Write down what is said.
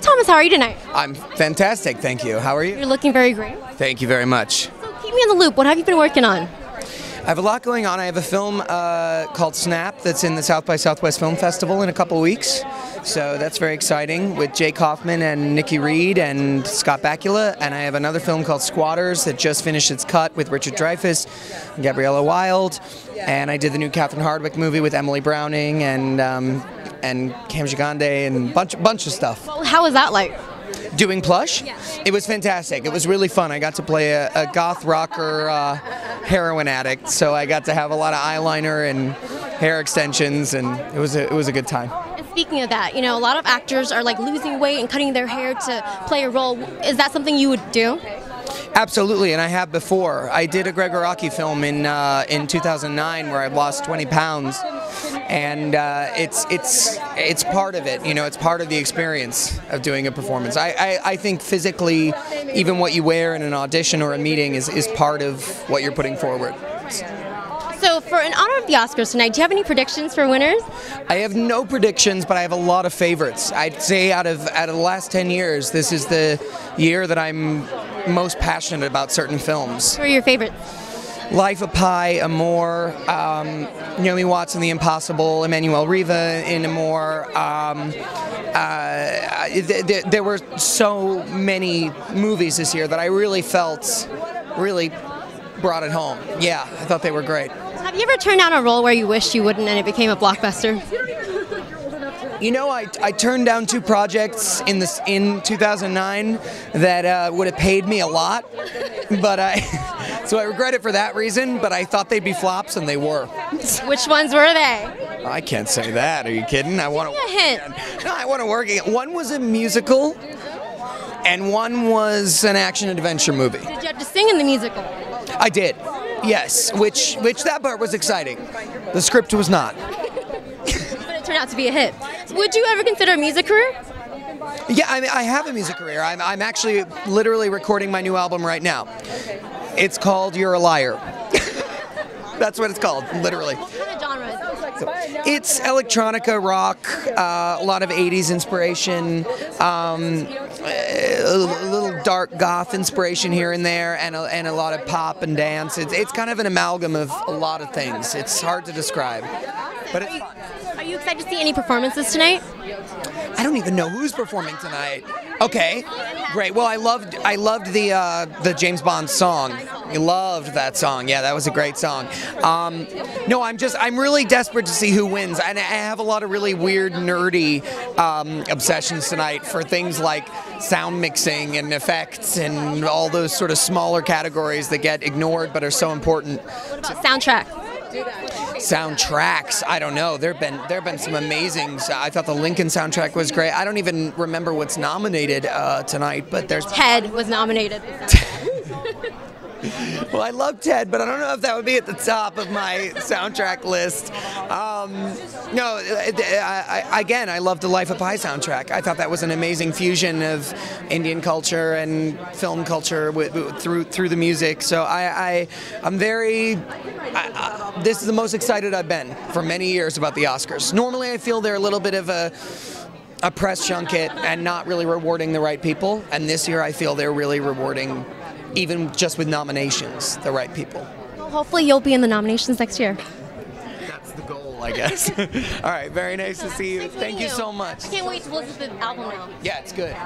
Thomas, how are you tonight? I'm fantastic, thank you. How are you? You're looking very great. Thank you very much. So keep me in the loop. What have you been working on? I have a lot going on. I have a film called Snap that's in the South by Southwest Film Festival in a couple weeks. So that's very exciting with Jake Hoffman and Nikki Reed and Scott Bakula. And I have another film called Squatters that just finished its cut with Richard Dreyfuss and Gabriella Wilde. And I did the new Catherine Hardwicke movie with Emily Browning and Cam Gigande and bunch of stuff. Well, how was that like? Doing Plush? Yeah. It was fantastic. It was really fun. I got to play a goth rocker heroin addict, so I got to have a lot of eyeliner and hair extensions, and it was a good time. And speaking of that, you know, a lot of actors are like losing weight and cutting their hair to play a role. Is that something you would do? Absolutely, and I have before. I did a Greg Araki film in 2009 where I lost 20 pounds, and it's part of it. You know, it's part of the experience of doing a performance. I think physically, even what you wear in an audition or a meeting is part of what you're putting forward. So, in honor of the Oscars tonight, do you have any predictions for winners? I have no predictions, but I have a lot of favorites. I'd say out of the last 10 years, this is the year that I'm most passionate about certain films. Who are your favorites? Life of Pi, Amour, Naomi Watts in The Impossible, Emmanuel Riva in Amour. There were so many movies this year that I really felt brought it home. Yeah, I thought they were great. Have you ever turned down a role where you wished you wouldn't and it became a blockbuster? You know, I turned down 2 projects in 2009 that would have paid me a lot, but so I regret it for that reason. But I thought they'd be flops, and they were. Which ones were they? I can't say that. Are you kidding? I want to. Give me a hint. No, I want to work again. One was a musical, and one was an action adventure movie. Did you have to sing in the musical? I did. Yes, which that part was exciting. The script was not. But it turned out to be a hit. Would you ever consider a music career? Yeah, I have a music career. I'm actually literally recording my new album right now. It's called You're a Liar. That's what it's called, literally. What kind of genre is it? It's electronica, rock, a lot of 80s inspiration, a little dark goth inspiration here and there, and a lot of pop and dance. It's kind of an amalgam of a lot of things. It's hard to describe, but it's fun. Are you excited to see any performances tonight? I don't even know who's performing tonight. Okay, great. Well, I loved the James Bond song. I loved that song. Yeah, that was a great song. No, I'm really desperate to see who wins, and I have a lot of really weird, nerdy obsessions tonight for things like sound mixing and effects and all those sort of smaller categories that get ignored but are so important. What about soundtrack? Soundtracks, I don't know. There've been some amazing. I thought the Lincoln soundtrack was great. I don't even remember what's nominated tonight, but there's Ted was nominated. Well, I love Ted, but I don't know if that would be at the top of my soundtrack list. No, again, I love the Life of Pi soundtrack. I thought that was an amazing fusion of Indian culture and film culture through the music. So I'm very. This is the most excited I've been for many years about the Oscars. Normally, I feel they're a little bit of a press junket and not really rewarding the right people. And this year, I feel they're really rewarding, even just with nominations, the right people. Well, hopefully you'll be in the nominations next year. That's the goal, I guess. All right, very nice to see you. Thank you so much. I can't wait to listen to the album now. Yeah, it's good.